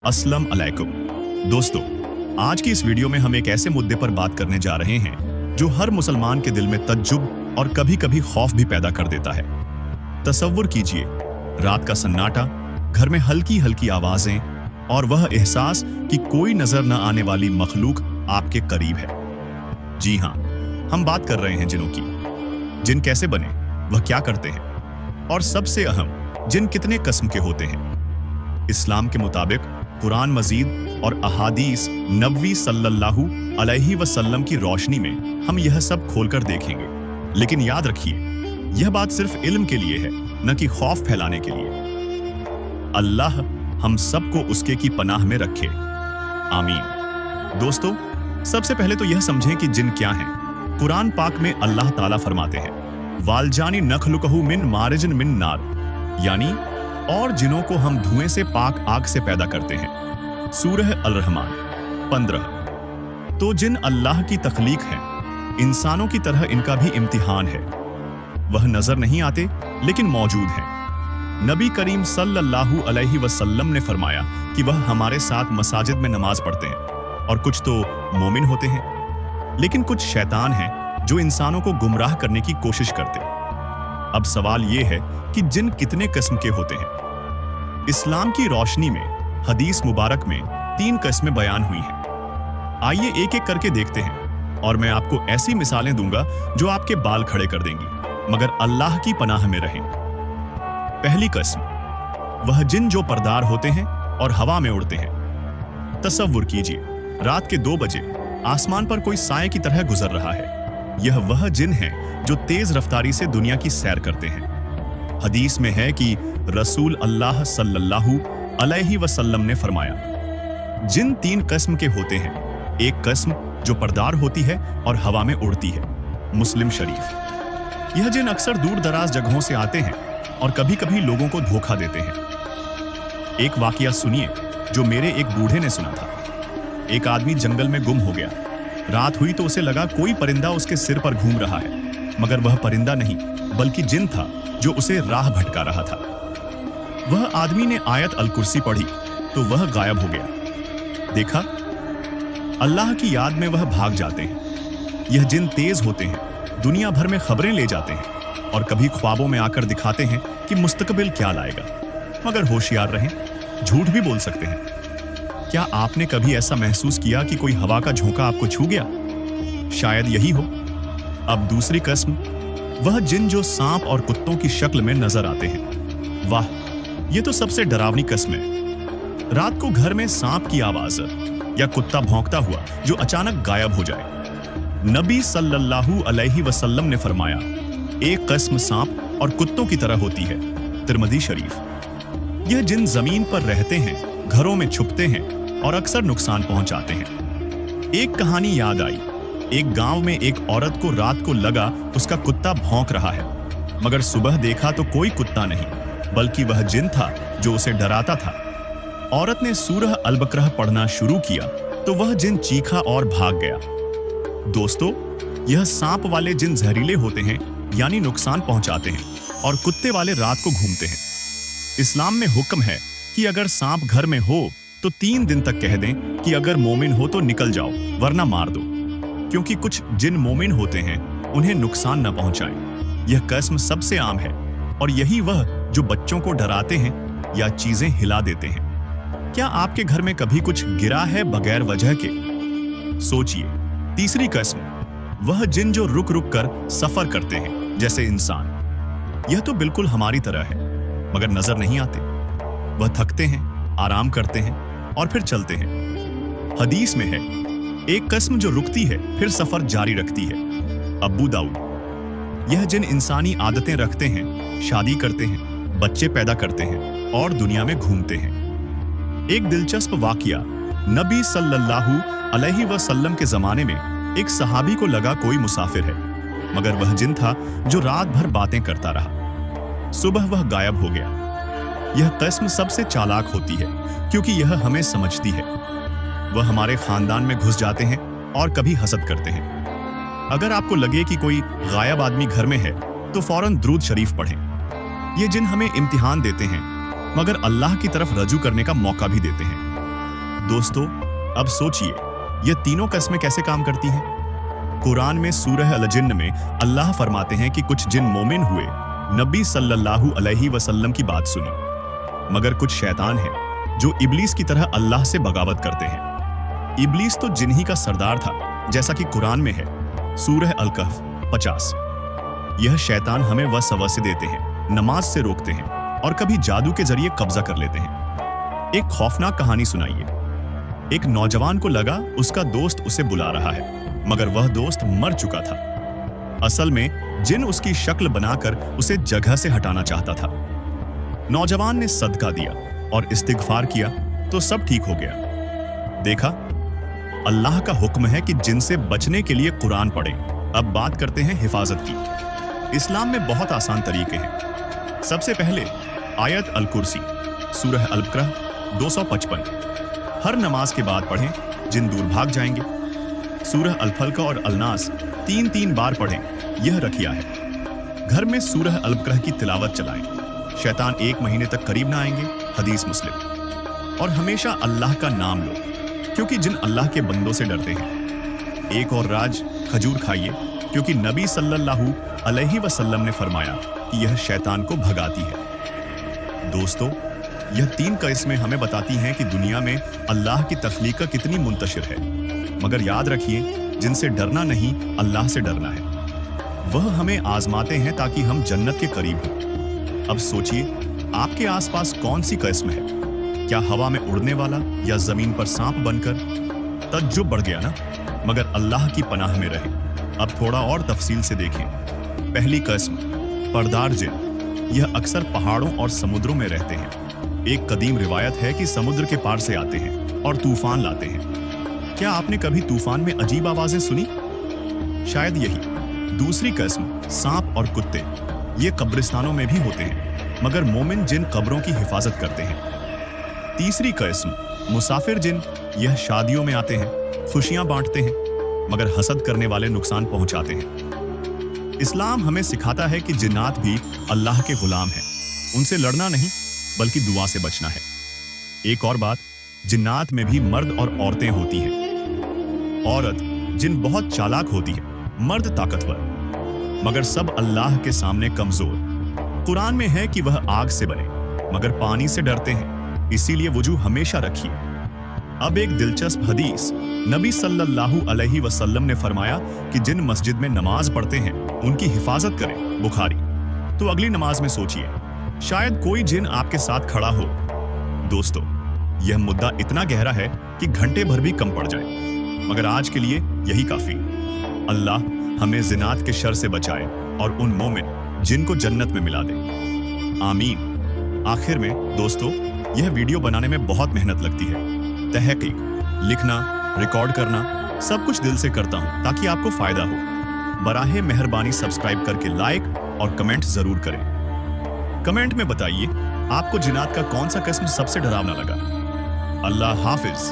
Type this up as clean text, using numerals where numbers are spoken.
अस्सलाम अलैकुम दोस्तों, आज की इस वीडियो में हम एक ऐसे मुद्दे पर बात करने जा रहे हैं जो हर मुसलमान के दिल में तज्जुब और कभी-कभी खौफ भी पैदा कर देता है। तसव्वुर कीजिए, रात का सन्नाटा, घर में हल्की हल्की आवाजें और वह एहसास कि कोई नजर न आने वाली मखलूक आपके करीब है। जी हाँ, हम बात कर रहे हैं जिनों की। जिन कैसे बने, वह क्या करते हैं, और सबसे अहम, जिन कितने किस्म के होते हैं। इस्लाम के मुताबिक कुरान मजीद और अहादीस नबवी सल्लल्लाहु अलैहि वसल्लम की रोशनी में हम यह सब खोलकर देखेंगे। लेकिन याद रखिए, यह बात सिर्फ इल्म के लिए है, न कि खौफ फैलाने के लिए। अल्लाह हम सबको उसके की पनाह में रखे, आमीन। दोस्तों, सबसे पहले तो यह समझें कि जिन क्या हैं। कुरान पाक में अल्लाह ताला फरमाते हैं, वालजानी नखलुकहु मिन मारिजिन मिन नार, यानी और जिनों को हम धुएं से पाक आग से पैदा करते हैं। सूरह अल-रहमान 15। तो जिन अल्लाह की तख्लीक है, इंसानों की तरह इनका भी इम्तिहान है। वह नजर नहीं आते लेकिन मौजूद हैं। नबी करीम सल्लल्लाहु अलैहि वसल्लम ने फरमाया कि वह हमारे साथ मसाजिद में नमाज पढ़ते हैं, और कुछ तो मोमिन होते हैं, लेकिन कुछ शैतान हैं जो इंसानों को गुमराह करने की कोशिश करते हैं। अब सवाल यह है कि जिन कितने किस्म के होते हैं। इस्लाम की रोशनी में हदीस मुबारक में 3 किस्में बयान हुई हैं। आइए एक एक करके देखते हैं, और मैं आपको ऐसी मिसालें दूंगा जो आपके बाल खड़े कर देंगी, मगर अल्लाह की पनाह में रहें। पहली किस्म, वह जिन जो परदार होते हैं और हवा में उड़ते हैं। तसव्वुर कीजिए, रात के 2 बजे आसमान पर कोई साए की तरह गुजर रहा है। यह वह जिन है जो तेज रफ्तारी से दुनिया की सैर करते हैं। हदीस में है कि रसूल अल्लाह सल्लल्लाहु अलैहि वसल्लम ने फरमाया, जिन 3 किस्म के होते हैं। एक किस्म जो परदार होती है और हवा में उड़ती है। मुस्लिम शरीफ। यह जिन अक्सर दूर दराज जगहों से आते हैं और कभी कभी लोगों को धोखा देते हैं। एक वाकया सुनिए जो मेरे एक बूढ़े ने सुना था। एक आदमी जंगल में गुम हो गया। रात हुई तो उसे लगा कोई परिंदा उसके सिर पर घूम रहा है, मगर वह परिंदा नहीं बल्कि जिन था जो उसे राह भटका रहा था। वह आदमी ने आयत अल कुर्सी पढ़ी तो वह गायब हो गया। देखा, अल्लाह की याद में वह भाग जाते हैं। यह जिन तेज होते हैं, दुनिया भर में खबरें ले जाते हैं और कभी ख्वाबों में आकर दिखाते हैं कि मुस्तकबिल क्या लाएगा, मगर होशियार रहें, झूठ भी बोल सकते हैं। क्या आपने कभी ऐसा महसूस किया कि कोई हवा का झोंका आपको छू गया? शायद यही हो। अब दूसरी किस्म, वह जिन जो सांप और कुत्तों की शक्ल में नजर आते हैं। वाह, ये तो सबसे डरावनी किस्म है। रात को घर में सांप की आवाज या कुत्ता भौंकता हुआ जो अचानक गायब हो जाए। नबी सल्लल्लाहु अलैहि वसल्लम ने फरमाया, एक किस्म सांप और कुत्तों की तरह होती है। तिरमिज़ी शरीफ। यह जिन जमीन पर रहते हैं, घरों में छुपते हैं और अक्सर नुकसान पहुंचाते हैं। एक कहानी याद आई। एक गांव में एक औरत को रात को लगा उसका कुत्ता भौंक रहा है, मगर सुबह देखा तो कोई कुत्ता नहीं बल्कि वह जिन था जो उसे डराता था। औरत ने सूरह अल-बकरह पढ़ना शुरू किया तो वह जिन चीखा और भाग गया। दोस्तों, यह सांप वाले जिन जहरीले होते हैं, यानी नुकसान पहुंचाते हैं, और कुत्ते वाले रात को घूमते हैं। इस्लाम में हुक्म है कि अगर सांप घर में हो तो 3 दिन तक कह दें कि अगर मोमिन हो तो निकल जाओ वरना मार दो, क्योंकि कुछ जिन मोमिन होते हैं, उन्हें नुकसान न पहुंचाएं। यह किस्म सबसे आम है, और यही वह जो बच्चों को डराते हैं या चीजें हिला देते हैं। क्या आपके घर में कभी कुछ गिरा है बगैर वजह के? सोचिए। तीसरी किस्म, वह जिन जो रुक रुक कर सफर करते हैं, जैसे इंसान। यह तो बिल्कुल हमारी तरह है, मगर नजर नहीं आते। वह थकते हैं, आराम करते हैं और फिर चलते हैं। हदीस में है, एक किस्म जो रुकती है फिर सफर जारी रखती है। अबू दाऊद। यह जिन इंसानी आदतें रखते हैं, शादी करते हैं, बच्चे पैदा करते हैं और दुनिया में घूमते हैं। एक दिलचस्प वाकया, नबी सल्लल्लाहु अलैहि वसल्लम के जमाने में एक सहाबी को लगा कोई मुसाफिर है, मगर वह जिन था जो रात भर बातें करता रहा। सुबह वह गायब हो गया। यह किस्म सबसे चालाक होती है क्योंकि यह हमें समझती है। वह हमारे खानदान में घुस जाते हैं और कभी हसद करते हैं। अगर आपको लगे कि कोई गायब आदमी घर में है तो फौरन दुरूद शरीफ पढ़ें। ये जिन हमें इम्तिहान देते हैं, मगर अल्लाह की तरफ रजू करने का मौका भी देते हैं। दोस्तों, अब सोचिए, ये तीनों कस्में कैसे काम करती हैं? कुरान में सूरह अल-जिन्न में अल्लाह फरमाते हैं कि कुछ जिन मोमिन हुए, नबी सल्लल्लाहु अलैहि वसल्लम की बात सुनी, मगर कुछ शैतान हैं जो इब्लीस की तरह अल्लाह से बगावत करते हैं। इब्लीस तो जिन ही का सरदार था, जैसा कि कुरान में है, सूरह अल-कहफ 50। यह शैतान हमें वसवसे देते हैं, नमाज से रोकते हैं और कभी जादू के जरिए कब्जा कर लेते हैं। एक खौफनाक कहानी सुनाइए। एक नौजवान को लगा उसका दोस्त उसे बुला रहा है, मगर वह दोस्त मर चुका था। असल में जिन उसकी शक्ल बनाकर उसे जगह से हटाना चाहता था। नौजवान ने सदका दिया और इस्तिगफार किया तो सब ठीक हो गया। देखा, अल्लाह का हुक्म है कि जिन से बचने के लिए कुरान पढ़ें। अब बात करते हैं हिफाजत की। इस्लाम में बहुत आसान तरीके हैं। सबसे पहले आयत अल कुर्सी, सूरह अल-बकरा 255। हर नमाज के बाद पढ़ें, जिन दूर भाग जाएंगे। सूरह अल-फल्क और अल-नास 3-3 बार पढ़ें, यह रखिया है। घर में सूरह अल-बकरा की तिलावत चलाएं, शैतान 1 महीने तक करीब ना आएंगे। हदीस मुस्लिम। और हमेशा अल्लाह का नाम लो, क्योंकि जिन अल्लाह के बंदों से डरते हैं। एक और राज, खजूर खाइए, क्योंकि नबी सल्लल्लाहु अलैहि वसल्लम ने फरमाया कि यह शैतान को भगाती है। दोस्तों, यह 3 कस्में हमें बताती हैं कि दुनिया में अल्लाह की तख्लीक कितनी मुंतशिर है। मगर याद रखिए, जिनसे डरना नहीं, अल्लाह से डरना है। वह हमें आजमाते हैं ताकि हम जन्नत के करीब हों। अब सोचिए, आपके आसपास कौन सी कस्म है? क्या हवा में उड़ने वाला या जमीन पर सांप बनकर? तज्जुब बढ़ गया ना? मगर अल्लाह की पनाह में रहे। अब थोड़ा और तफसील से देखें। पहली कस्म, परदार जिन। यह अक्सर पहाड़ों और समुद्रों में रहते हैं। एक कदीम रिवायत है कि समुद्र के पार से आते हैं और तूफान लाते हैं। क्या आपने कभी तूफान में अजीब आवाजें सुनी? शायद यही। दूसरी कस्म, सांप और कुत्ते। ये कब्रिस्तानों में भी होते हैं, मगर मोमिन जिन कब्रों की हिफाजत करते हैं। तीसरी कस्म, मुसाफिर जिन। यह शादियों में आते हैं, खुशियां बांटते हैं, मगर हसद करने वाले नुकसान पहुंचाते हैं। इस्लाम हमें सिखाता है कि जिन्नात भी अल्लाह के गुलाम हैं। उनसे लड़ना नहीं, बल्कि दुआ से बचना है। एक और बात, जिन्नात में भी मर्द और औरतें होती हैं। औरत जिन बहुत चालाक होती है, मर्द ताकतवर, मगर सब अल्लाह के सामने कमजोर। कुरान में है कि वह आग से बने, मगर पानी से डरते हैं, इसीलिए वुजू हमेशा रखिए। अब एक दिलचस्प हदीस, नबी सल्लल्लाहु अलैहि वसल्लम ने फरमाया कि जिन मस्जिद में नमाज पढ़ते हैं, उनकी हिफाजत करें। बुखारी। तो अगली नमाज में सोचिए, शायद कोई जिन आपके साथ खड़ा हो। दोस्तों, यह मुद्दा इतना गहरा है कि घंटे भर भी कम पड़ जाए, मगर आज के लिए यही काफी। अल्लाह हमें जिनात के शर से बचाए और उन मोमिन जिनको जन्नत में मिला दे। आमीन। आखिर में दोस्तों, यह वीडियो बनाने में बहुत मेहनत लगती है। तहकीक, लिखना, रिकॉर्ड करना, सब कुछ दिल से करता हूं ताकि आपको फायदा हो। बराहे मेहरबानी सब्सक्राइब करके लाइक और कमेंट जरूर करें। कमेंट में बताइए आपको जिनात का कौन सा किस्म सबसे डरावना लगा। अल्लाह हाफिज।